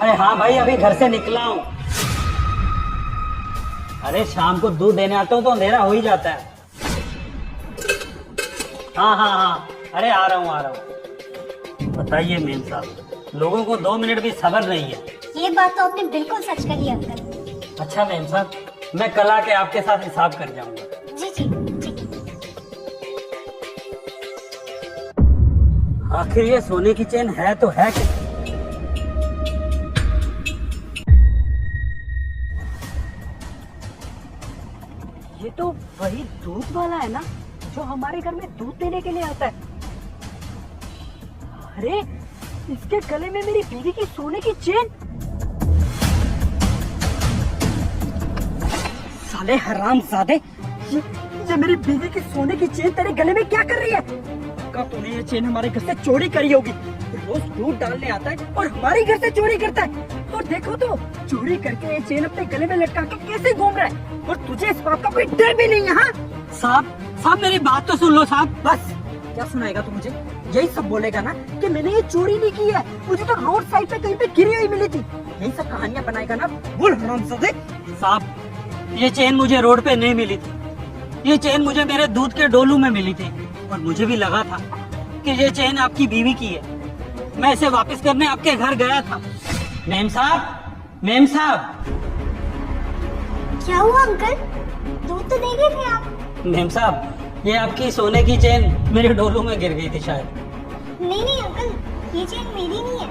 अरे हाँ भाई, अभी घर से निकला हूँ। अरे शाम को दूध देने आता हूँ तो अंधेरा हो ही जाता है। हाँ हाँ हाँ, अरे आ रहा हूँ। बताइए मेम साहब, लोगों को 2 मिनट भी सब्र नहीं है। ये बात तो आपने बिल्कुल सच कही अंकल। अच्छा मेम साहब, मैं कल आके आपके साथ हिसाब कर जाऊंगा। जी जी जी। आखिर ये सोने की चेन है तो है क्या? ये तो वही दूध वाला है ना, जो हमारे घर में दूध देने के लिए आता है। अरे इसके गले में मेरी बीवी की सोने की चेन। साले हरामजादे, ये मेरी बीवी की सोने की चेन तेरे गले में क्या कर रही है? पक्का तूने ये चेन हमारे घर से चोरी करी होगी। रोज दूध डालने आता है और हमारे घर से चोरी करता है। और देखो तो चोरी करके ये चेन अपने गले में लटका के कैसे घूम रहा है, और तुझे इस बात का कोई डर भी नहीं है? हाँ साहब मेरी बात तो सुन लो साहब। बस क्या सुनाएगा तू मुझे? यही सब बोलेगा ना कि मैंने ये चोरी नहीं की है, मुझे तो रोड साइड पे कहीं पे गिरी हुई मिली थी। यही सब कहानियां बनाएगा ना, बोल हरामजादे। साहब ये चेन मुझे रोड पे नहीं मिली थी, ये चेन मुझे मेरे दूध के डोलू में मिली थी। और मुझे भी लगा था कि ये चेन आपकी बीवी की है। मैं इसे वापस करने आपके घर गया था। मेम साहब। क्या हुआ अंकल? दूध तो दे गए थे आप। मेम साहब, ये आपकी सोने की चेन मेरे डोलू में गिर गई थी शायद। नहीं अंकल, ये चेन मेरी नहीं है।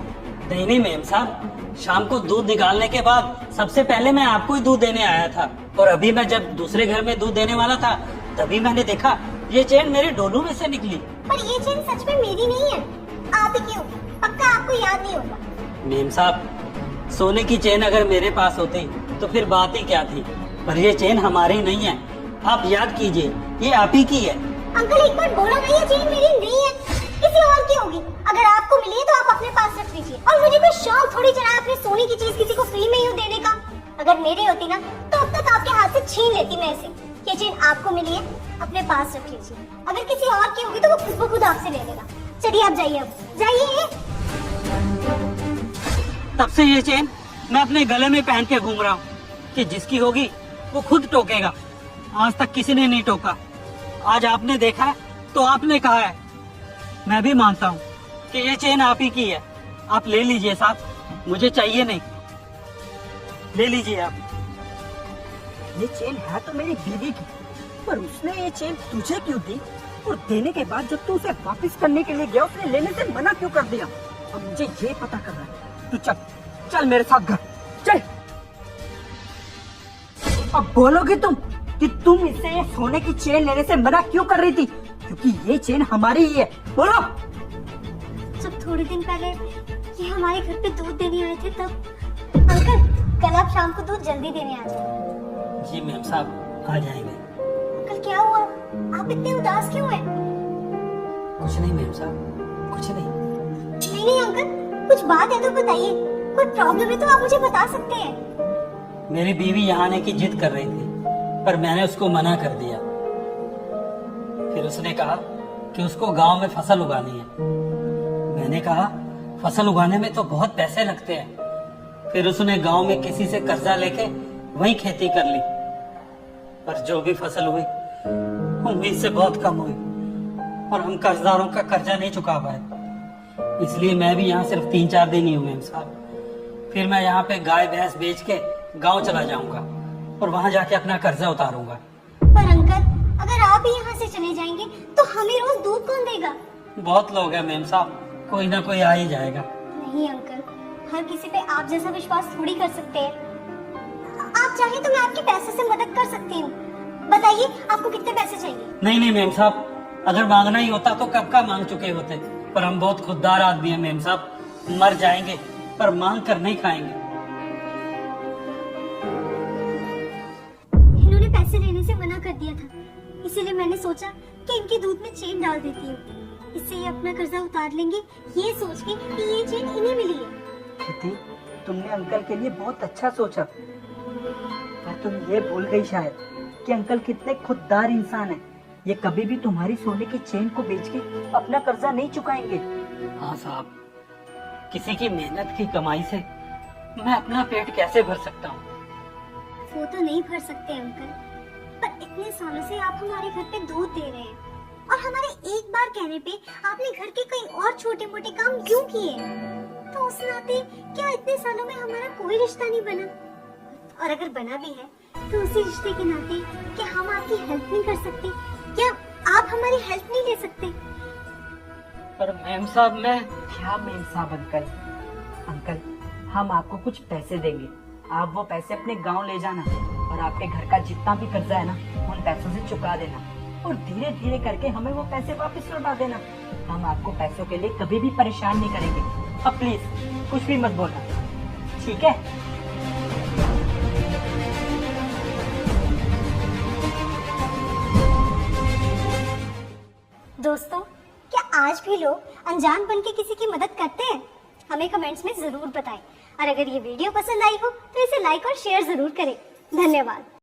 नहीं मेम साहब, शाम को दूध निकालने के बाद सबसे पहले मैं आपको ही दूध देने आया था, और अभी मैं जब दूसरे घर में दूध देने वाला था तभी मैंने देखा ये चेन मेरे डोलू में से निकली। पर ये चेन सच में मेरी नहीं है, आप ही की होगी। पक्का आपको याद नहीं होगा। मेम साहब, सोने की चेन अगर मेरे पास होती तो फिर बात ही क्या थी, पर ये चेन हमारी नहीं है। आप याद कीजिए, ये आप ही की है। अंकल एक बार बोला ना, ये चेन मेरी नहीं है, किसी और की होगी। अगर आपको मिली है तो आप अपने पास रख लीजिए। और मुझे कोई शौक थोड़ी चढ़ा अपनी सोने की चीज किसी को फ्री में यूं देने का। अगर मेरी होती ना तो अब तक आपके हाथ से छीन लेती मैं इसे। ये चेन आपको मिली है, अपने पास रख लीजिए। अगर किसी और की होगी तो वो खुद ब खुद आपसे ले लेगा। चलिए आप जाइए, अब जाइए। तब से ये चेन मैं अपने गले में पहन के घूम रहा हूँ कि जिसकी होगी वो खुद टोकेगा। आज तक किसी ने नहीं टोका। आज आपने देखा है तो आपने कहा है। मैं भी मानता हूँ कि ये चेन आप ही की है। आप ले लीजिए साहब, मुझे चाहिए नहीं। ले लीजिए आप। ये चेन है तो मेरी बीवी की, पर उसने ये चेन तुझे क्यों दी? और देने के बाद जब तू उसे वापस करने के लिए गया, उसने लेने से मना क्यों कर दिया? अब मुझे ये पता करना है। तू चल मेरे साथ घर चल। अब बोलोगे तुम कि तुम इससे ये सोने की चेन लेने से मना क्यों कर रही थी? क्योंकि ये चेन हमारी ही है। बोलो। जब थोड़े दिन पहले ये हमारे घर पे दूध देने आए थे तब। अंकल कल आप शाम को दूध जल्दी देने आ जाए। जी मैम साहब, आ जाएंगे। अंकल क्या हुआ, आप इतने उदास क्यों हैं? कुछ नहीं मैम साहब, कुछ नहीं। नहीं अंकल, कुछ बात है तो बताइए। कोई प्रॉब्लम है तो आप मुझे बता सकते हैं। मेरी बीवी यहाँ आने की जिद कर रही थी, पर मैंने उसको मना कर दिया। फिर उसने कहा कि उसको गांव में फसल उगानी है। मैंने कहा फसल उगाने में तो बहुत पैसे लगते हैं। फिर उसने गांव में किसी से कर्जा लेके वहीं खेती कर ली, पर जो भी फसल हुई उम्मीद से बहुत कम हुई, और हम कर्जदारों का कर्जा नहीं चुका पाए। इसलिए मैं भी यहाँ सिर्फ 3-4 दिन ही हूँ मैम साहब। फिर मैं यहाँ पे गाय भैंस बेच के गांव चला जाऊंगा और वहाँ जाके अपना कर्जा उतारूंगा। पर अंकल अगर आप ही यहाँ से चले जाएंगे तो हमें रोज दूध कौन देगा? बहुत लोग हैं मैम साहब, कोई ना कोई आ ही जाएगा। नहीं अंकल, हर किसी पे आप जैसा विश्वास थोड़ी कर सकते हैं। आप चाहे तो मैं आपके पैसे से मदद कर सकती हूँ। बताइए आपको कितने पैसे चाहिए? नहीं मैम साहब, अगर मांगना ही होता तो कब का मांग चुके होते, पर हम बहुत खुददार आदमी हैं मैम साहब। मर जाएंगे पर मांग कर नहीं खाएंगे। इन्होंने पैसे लेने से मना कर दिया था, इसीलिए मैंने सोचा कि इनके दूध में चेन डाल देती हूँ। इससे ये अपना कर्जा उतार लेंगे, ये सोच के कि ये चेन इन्हें मिली है। किति, तुमने अंकल के लिए बहुत अच्छा सोचा, पर तुम ये भूल गई शायद कि अंकल कितने खुददार इंसान हैं। ये कभी भी तुम्हारी सोने की चेन को बेच के अपना कर्जा नहीं चुकाएंगे। हाँ साहब, किसी की मेहनत की कमाई से मैं अपना पेट कैसे भर सकता हूँ? वो तो नहीं भर सकते अंकल, पर इतने सालों से आप हमारे घर पे दूध दे रहे हैं और हमारे एक बार कहने पे आपने घर के कई और छोटे मोटे काम क्यों किए? तो उस नाते क्या इतने सालों में हमारा कोई रिश्ता नहीं बना? और अगर बना भी है तो उसी रिश्ते के नाते क्या हम आपकी हेल्प नहीं कर सकते? क्या आप हमारी हेल्प नहीं ले सकते? पर मैम साहब मैं क्या मैम साहब अंकल अंकल हम आपको कुछ पैसे देंगे, आप वो पैसे अपने गांव ले जाना और आपके घर का जितना भी कर्जा है ना उन पैसों से चुका देना और धीरे धीरे करके हमें वो पैसे वापस लौटा देना। हम आपको पैसों के लिए कभी भी परेशान नहीं करेंगे। अब प्लीज कुछ भी मत बोलना, ठीक है? दोस्तों, क्या आज भी लोग अनजान बन के किसी की मदद करते हैं? हमें कमेंट्स में जरूर बताएं। और अगर ये वीडियो पसंद आई हो तो इसे लाइक और शेयर जरूर करें। धन्यवाद।